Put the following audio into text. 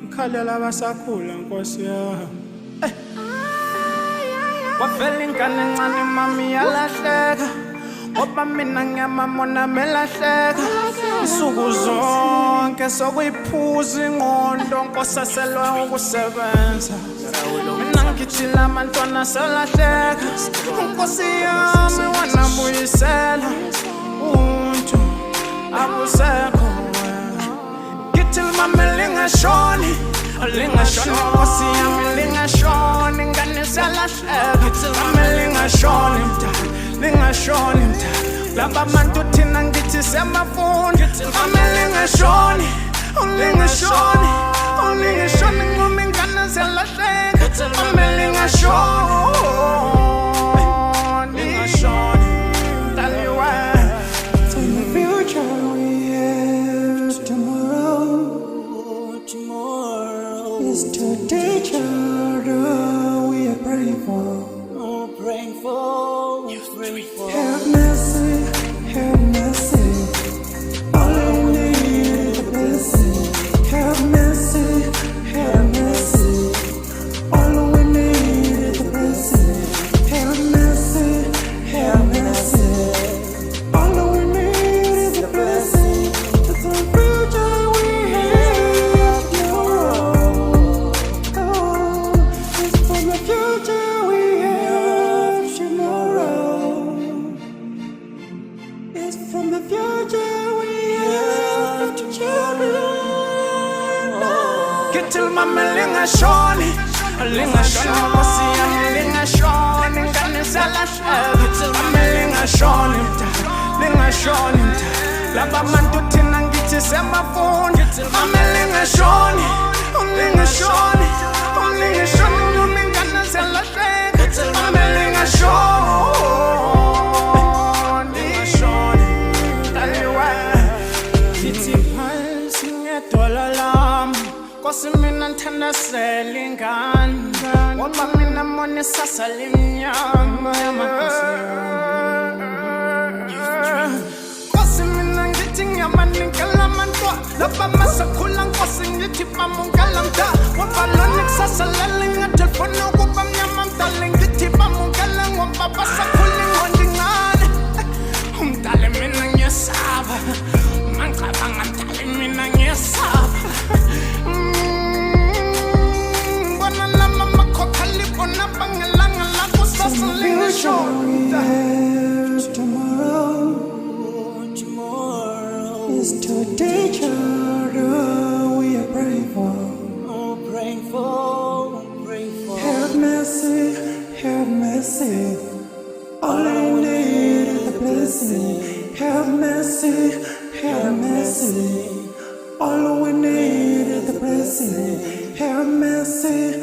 Khalela basakhula Nkosi yami wafela ingane encane mami yalahleka ngoba mina ngiyamamona melahleka isuku zonke sokuyiphuza ingqondo Nkosi aselwa ukusebenza mina ngithila abantwana selahleka Nkosi yami wanabuyisela untu abusekho ngithila mama Lingashoni Nkosi yami Lingashoni ngane selahleka mama Lingashoni Lingashoni laba bantu thina ngithi semafoni mama Lingashoni Lingashoni ngoba ingane selahleka mama Lingashoni tell you why in the future we have tomorrow is today child we are praying for have mercy all we need is a blessing have mercy all we need is a blessing have mercy all we need is a blessing it's a future we have tomorrow it's for the future we have tomorrow it's from the future we have tomorrow Kill mama Lingashoni Nkosi yami Lingashoni ngane selahleka mama Lingashoni laba bantu thina ngithi semafoni mama Lingashoni ngoba ingane selahleka mama Lingashoni tell you why sithi phansi ngedwala lami Nkosi mina ngithanda selingane ngoba mina mona sasa limnyama Nkosi mina ngithi ngiyabanikela amantwana laba masakhula Nkosi ngithi bamukela mda ngoba lona kusasa lalingathefuna ukuba mnyama mdala ngithi bamukela ngoba basakhula ingqondo incane umdala mina ngiyesaba mangicabanga mdala mina ngiyesaba tomorrow is today child we are praying for have mercy all we need is a blessing have mercy all we need is a blessing have mercy